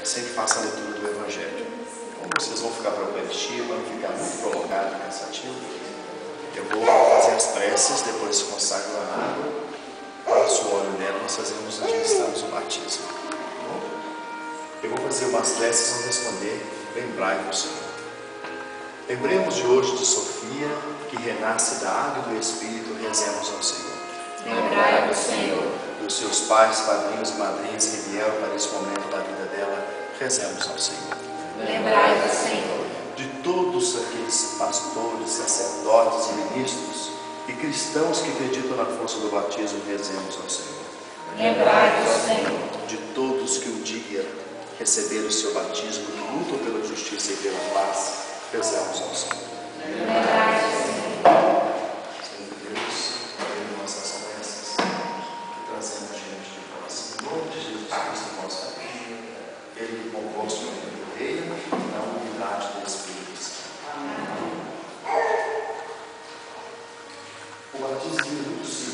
sempre faço a leitura do Evangelho. Como vocês vão ficar para a Eucaristia, para não ficar muito prolongado e cansativo, eu vou fazer as preces, depois consagro a água, passo o óleo nela, nós fazemos e administramos o batismo. Bom, eu vou fazer umas preces, vamos responder, lembrai-vos, Senhor. Lembremos de hoje de Sofia, que renasce da água e do Espírito, rezemos ao Senhor. Lembrai-vos, Senhor. Dos seus pais, padrinhos e madrinhas que vieram para esse momento da vida dela, rezemos ao Senhor. Lembrai-vos, Senhor. De todos aqueles pastores, sacerdotes e ministros e cristãos que acreditam na força do batismo, rezemos ao Senhor. Lembrai-vos, Senhor. De todos que um dia receberam o seu batismo, que lutam pela justiça e pela paz, rezemos ao Senhor. Lembrai-vos, Senhor. Senhor Deus, em nossas preces, que trazemos diante de vós, em nome de Jesus Cristo, nosso Pai, Ele composto no reino e na unidade do Espírito Santo. Amém. O batismo é muito simples.